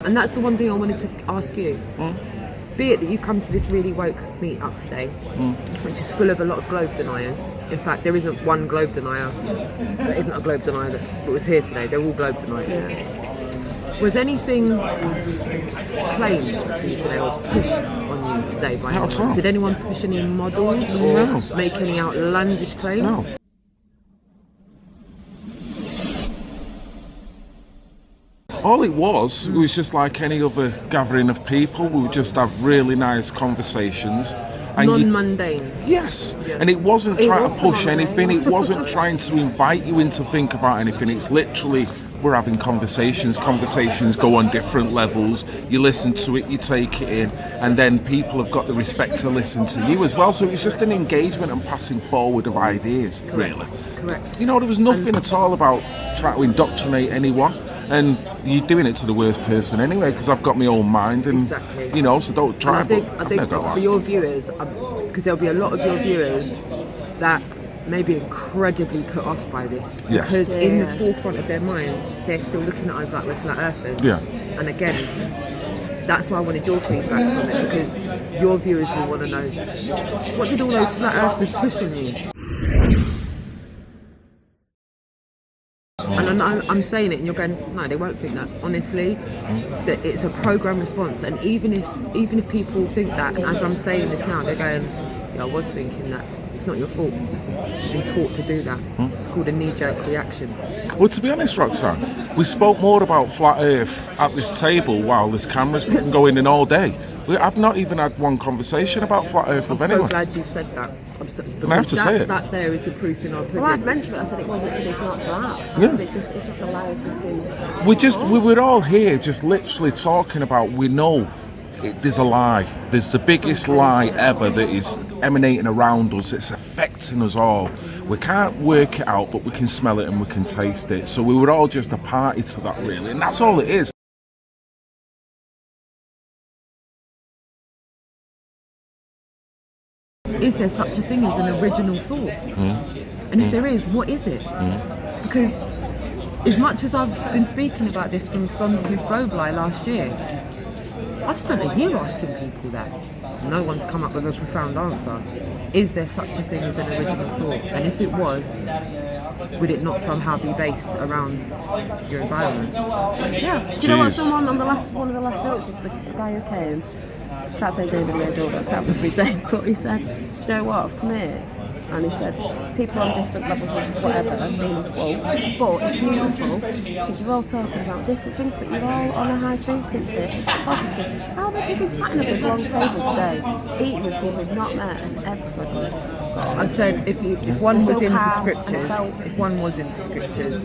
And that's the one thing I wanted to ask you. Be it that you've come to this really woke meet up today, which is full of a lot of globe deniers. In fact, there isn't one globe denier that isn't a globe denier that was here today. They're all globe deniers. Yeah. Was anything claimed to you today or pushed on you today by anyone? Did anyone push any models or make any outlandish claims? No. All it was just like any other gathering of people. We would just have really nice conversations. And non-mundane. Yes. Yeah. And it wasn't trying to push anything. It wasn't trying to invite you in to think about anything. It's literally, we're having conversations. Conversations go on different levels. You listen to it, you take it in, and then people have got the respect to listen to you as well. So it's just an engagement and passing forward of ideas, really. Correct. You know, there was nothing at all about trying to indoctrinate anyone. And you're doing it to the worst person anyway, because I've got my own mind, and you know, so don't try. I think for your viewers, because there'll be a lot of your viewers that may be incredibly put off by this, because in the forefront of their mind, they're still looking at us like we're flat earthers. Yeah. And again, that's why I wanted your feedback from it, because your viewers will want to know, what did all those flat earthers push on you? And I'm saying it, and you're going, no, they won't think that. Honestly, that it's a program response, and even if people think that, and as I'm saying this now, they're going, yeah, I was thinking that. It's not your fault. You've been taught to do that. It's called a knee-jerk reaction. Well, to be honest, Roxanne, we spoke more about flat Earth at this table while there's cameras going in all day. I've not even had one conversation about flat Earth with anyone. I'm so glad you've said that. I have to say it. That there is the proof in our pudding. Well, I'd mentioned it. I said it wasn't. It's not that. Yeah. It's just the lies we've been. We were all here, just literally talking about. We know there's a lie. There's the biggest lie ever that is emanating around us. It's affecting us all. We can't work it out, but we can smell it and we can taste it. So we were all just a party to that, really, and that's all it is. Is there such a thing as an original thought? And if there is, what is it? Because as much as I've been speaking about this from Smith Bowbly last year, I've spent a year asking people that. No one's come up with a profound answer. Is there such a thing as an original thought? And if it was, would it not somehow be based around your environment? Yeah. Do you know what someone on one of the last notes was the guy who came? Can't say his name in the I can't remember his name, but he said, do you know what, I've come here, and he said, people on different levels of whatever, being woke, but it's beautiful, because you're all talking about different things, but you're all on a high frequency, positive. How have you been sat in a big long table today, eating with people you've not met, and everybody's... I said if one was into scriptures,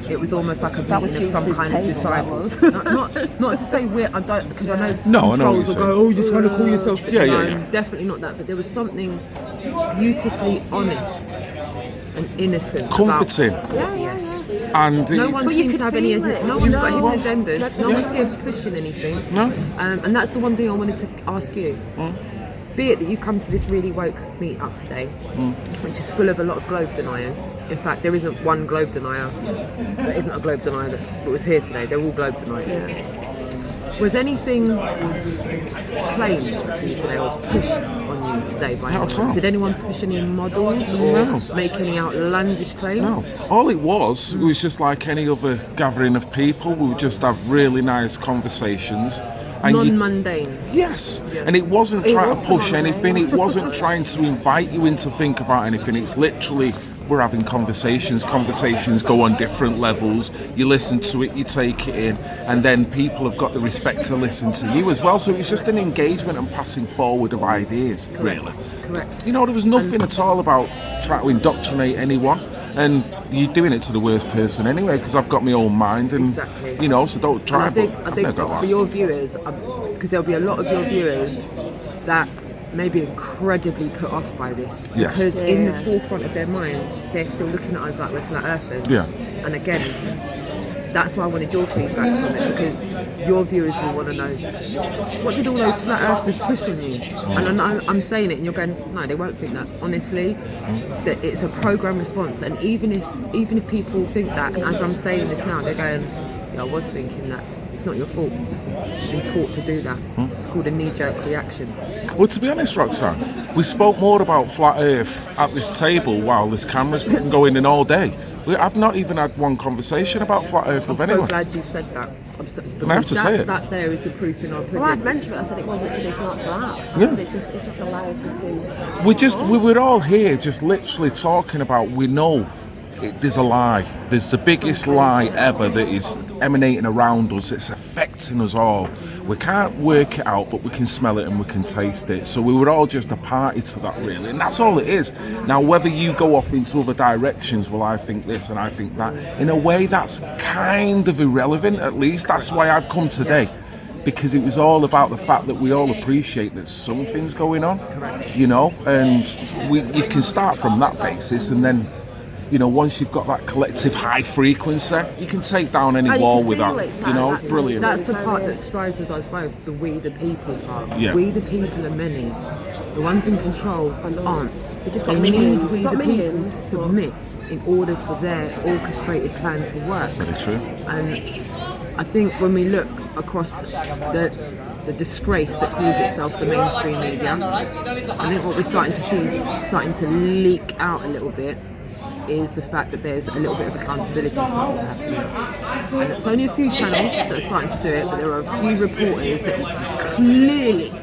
it was almost like a meeting of some kind of disciples. not to say because I know trolls will go, oh, you're trying to call yourself. Definitely not that. But there was something beautifully honest and innocent, comforting. And no one seems to have any. No one's got hidden agendas. No one's here pushing anything. No. And that's the one thing I wanted to ask you. Be it that you've come to this really woke meet up today, which is full of a lot of globe deniers. In fact, there isn't one globe denier that isn't a globe denier that was here today. They're all globe deniers. Yeah. Was anything claimed to you today or pushed on you today by anyone? Did anyone push any models or make any outlandish claims? No. All it was just like any other gathering of people. We would just have really nice conversations. Non-mundane. Yes. Yeah. And it wasn't trying to push anything. It wasn't trying to invite you in to think about anything. It's literally, we're having conversations. Conversations go on different levels. You listen to it, you take it in, and then people have got the respect to listen to you as well. So it's just an engagement and passing forward of ideas, really. Correct. You know, there was nothing at all about trying to indoctrinate anyone. And you're doing it to the worst person anyway, because I've got my own mind, and you know, so don't try. I think for your viewers, because there'll be a lot of your viewers that may be incredibly put off by this, because in the forefront of their mind, they're still looking at us like we're flat earthers. Yeah. And again, that's why I wanted your feedback from it, because your viewers will want to know, what did all those flat earthers push on you? And I'm saying it, and you're going, no, they won't think that. Honestly, that it's a program response, and even if people think that, and as I'm saying this now, they're going, yeah, I was thinking that. It's not your fault. You've been taught to do that. It's called a knee-jerk reaction. Well, to be honest, Roxanne, we spoke more about flat Earth at this table while this camera's been going in all day. I've not even had one conversation about flat Earth with anyone. I'm so glad you said that. I have to say it. That there is the proof in our pudding. Well, I'd mentioned it. I said it wasn't. It's not that. I said it's just the lies we've been. We were all here, just literally talking about. We know there's a lie. There's the biggest lie ever that is emanating around us. It's affecting us all. We can't work it out, but we can smell it and we can taste it. So we were all just a party to that, really, and that's all it is. Now, whether you go off into other directions, well, I think this and I think that, in a way, that's kind of irrelevant. At least that's why I've come today, because it was all about the fact that we all appreciate that something's going on, you know, and you can start from that basis, and then, you know, once you've got that collective high frequency, you can take down any wall with that, you know, brilliant. That's the part that strives with us both, the we the people part. Yeah. We the people are many. The ones in control aren't. They need we the people to submit in order for their orchestrated plan to work. Very true. And I think when we look across the disgrace that calls itself the mainstream media, I think what we're starting to see, starting to leak out a little bit, is the fact that there's a little bit of accountability starting to happen. And it's only a few channels that are starting to do it, but there are a few reporters that you can clearly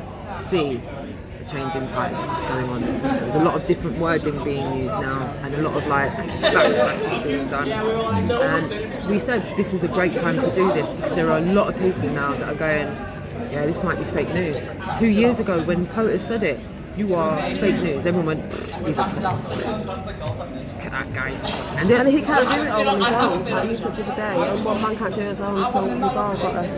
see a change in tide going on. There's a lot of different wording being used now, and a lot of backtracking being done. And we said this is a great time to do this, because there are a lot of people now that are going, yeah, this might be fake news. 2 years ago when POTUS said it, you are fake news, everyone went, he's obsessed. Look at that guy. And he can't do it all on his own, like you said the other day. And one man can't do it his own, so we've all got to.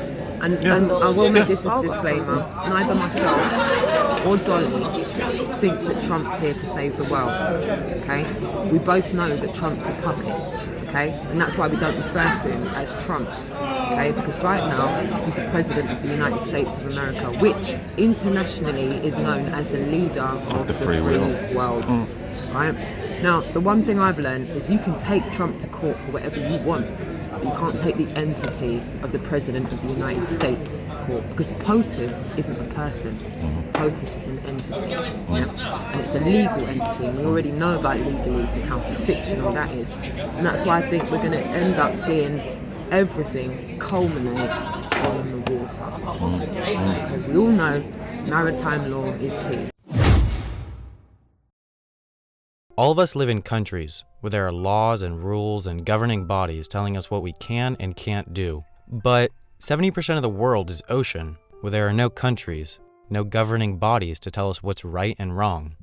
And I will make this as a disclaimer. Neither myself or Dolly think that Trump's here to save the world. Okay? We both know that Trump's a puppet. Okay? And that's why we don't refer to him as Trump. Okay? Because right now he's the president of the United States of America, which internationally is known as the leader of the free world. Right? Now, the one thing I've learned is you can take Trump to court for whatever you want. You can't take the entity of the President of the United States to court, because POTUS isn't a person. POTUS is an entity. Yeah? And it's a legal entity, and we already know about legalese and how fictional that is. And that's why I think we're going to end up seeing everything culminate on the water. Because we all know maritime law is key. All of us live in countries where there are laws and rules and governing bodies telling us what we can and can't do. But 70% of the world is ocean, where there are no countries, no governing bodies to tell us what's right and wrong.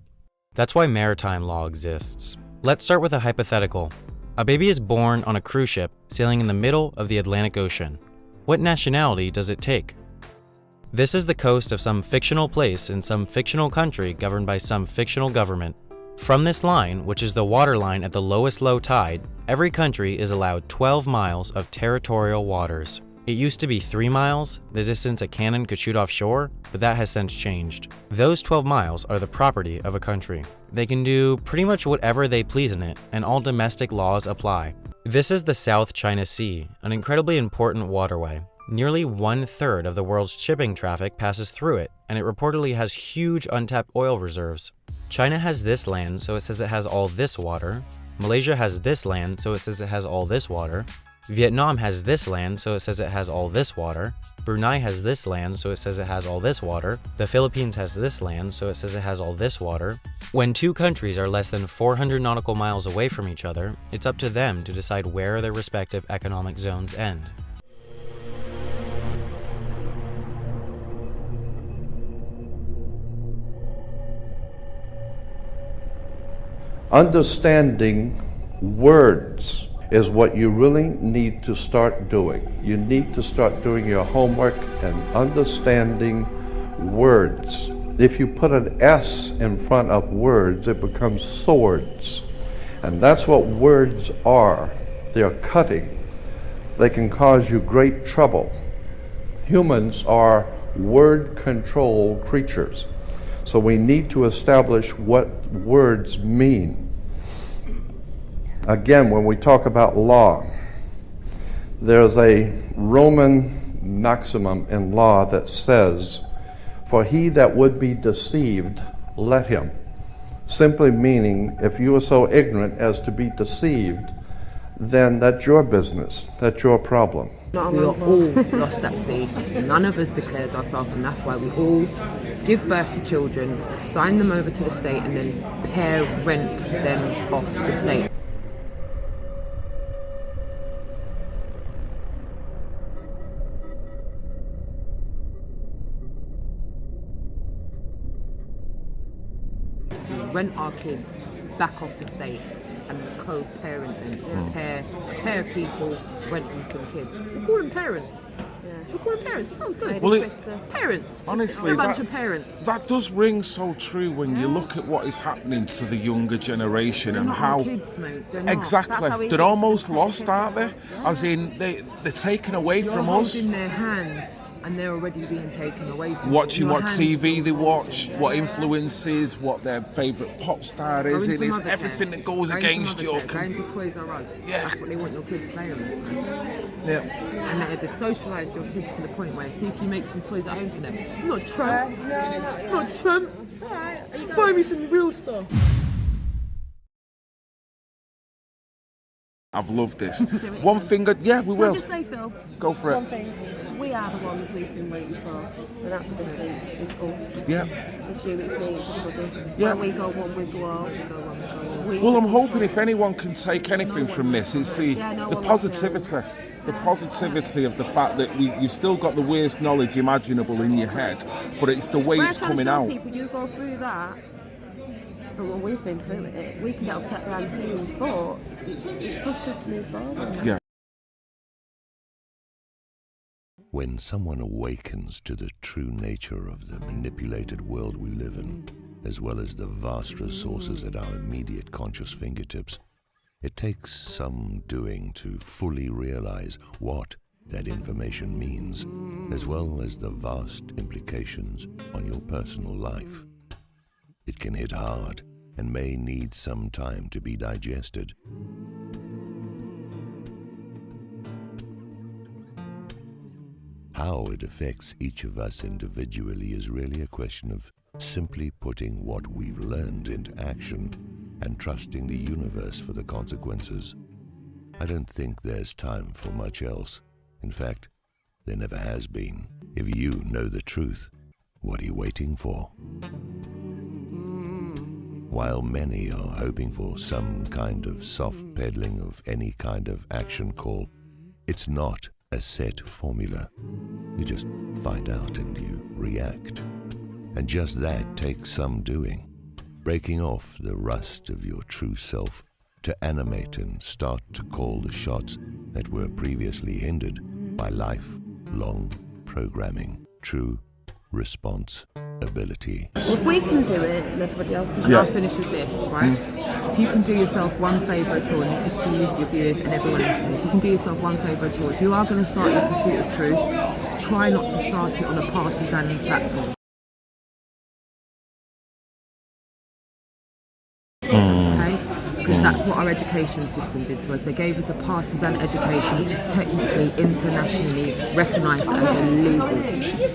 That's why maritime law exists. Let's start with a hypothetical. A baby is born on a cruise ship sailing in the middle of the Atlantic Ocean. What nationality does it take? This is the coast of some fictional place in some fictional country governed by some fictional government. From this line, which is the water line at the lowest low tide, every country is allowed 12 miles of territorial waters. It used to be 3 miles, the distance a cannon could shoot offshore, but that has since changed. Those 12 miles are the property of a country. They can do pretty much whatever they please in it, and all domestic laws apply. This is the South China Sea, an incredibly important waterway. Nearly 1/3 of the world's shipping traffic passes through it, and it reportedly has huge untapped oil reserves. China has this land, so it says it has all this water. Malaysia has this land, so it says it has all this water. Vietnam has this land, so it says it has all this water. Brunei has this land, so it says it has all this water. The Philippines has this land, so it says it has all this water. When two countries are less than 400 nautical miles away from each other, it's up to them to decide where their respective economic zones end. Understanding words is what you really need to start doing. You need to start doing your homework and understanding words. If you put an S in front of words, it becomes swords. And that's what words are. They're cutting. They can cause you great trouble. Humans are word-controlled creatures. So we need to establish what words mean. Again, when we talk about law, there's a Roman maximum in law that says, "For he that would be deceived, let him." Simply meaning, if you are so ignorant as to be deceived, then that's your business, that's your problem. We are all lost at sea. None of us declared ourselves, and that's why we all give birth to children, sign them over to the state, and then parent them off the state. We rent our kids back off the state and co-parent them. Pair people renting some kids. We call them parents. Yeah. Should we call them parents? It sounds good. Well, parents. Honestly, a bunch of parents. That does ring so true when you look at what is happening to the younger generation. They're and not how kids, mate. They're not. exactly they're almost lost, aren't they? As in they're taken away You're from us. holding their hands, and they're already being taken away from Watching your what hands. TV they watch, what influences, what their favourite pop star is. Going It to is Mothercare. everything that goes Going to against your. Mothercare, going to Toys R Us. Yeah. That's what they want your kids playing with. Yeah. And they've socialised your kids to the point where, see if you make some toys at home for them. Not Trump. Not Trump. Buy me some real stuff. I've loved this. One thing, yeah, we Can I will. just say, Phil? Go for One it. thing. We are the ones we've been waiting for, and that's the difference. It's us. Yeah. It's you, it's me, it's everybody. Yeah. When we go one, we go all. We go one, we go all. Well, I'm hoping if anyone can take anything from this, it's the positivity. The positivity of the fact that you've still got the worst knowledge imaginable in your head, but it's the way it's coming out. People, you go through that, but when we've been through it, we can get upset behind the scenes, but it's pushed us to move forward. Yeah. When someone awakens to the true nature of the manipulated world we live in, as well as the vast resources at our immediate conscious fingertips, it takes some doing to fully realize what that information means, as well as the vast implications on your personal life. It can hit hard and may need some time to be digested. How it affects each of us individually is really a question of simply putting what we've learned into action and trusting the universe for the consequences. I don't think there's time for much else. In fact, there never has been. If you know the truth, what are you waiting for? While many are hoping for some kind of soft peddling of any kind of action call, it's not a set formula. You just find out and you react. And just that takes some doing. Breaking off the rust of your true self to animate and start to call the shots that were previously hindered by lifelong programming. True responsibility. Well, if we can do it, and everybody else can do And it. I'll finish with this, right? If you can do yourself one favour at all, and this is to you, your viewers, and everyone listening, if you can do yourself one favour at all, if you are going to start your pursuit of truth, try not to start it on a partisan platform. Okay? Because that's what our education system did to us. They gave us a partisan education, which is technically internationally recognised as illegal.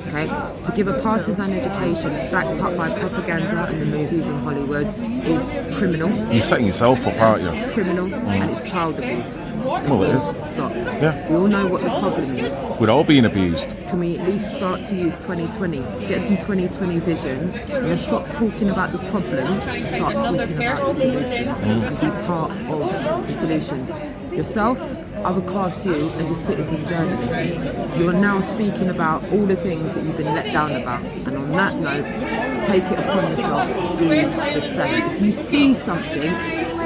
Okay? To give a partisan education backed up by propaganda and the movies in Hollywood is criminal. You're setting yourself up, aren't you? It's criminal and it's child abuse. Well, it needs is. to stop. Yeah. We all know what the problem is. We're all being abused. Can we at least start to use 2020? Get some 2020 vision and then stop talking about the problem and start talking about the solutions and be part of the solution. Yourself, I would class you as a citizen journalist. You are now speaking about all the things that you've been let down about. And on that note, take it upon yourself to do the same. If you see something,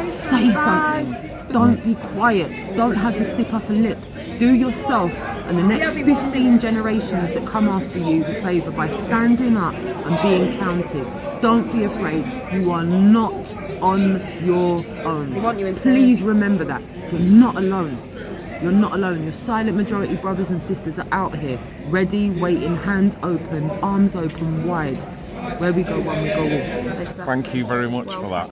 say something. Don't be quiet. Don't have the stiff upper lip. Do yourself and the next 15 generations that come after you the favour by standing up and being counted. Don't be afraid. You are not on your own. They want you in Please remember that. You're not alone. You're not alone. Your silent majority brothers and sisters are out here, ready, waiting, hands open, arms open wide. Where we go one, we go all. Thank you very much for that.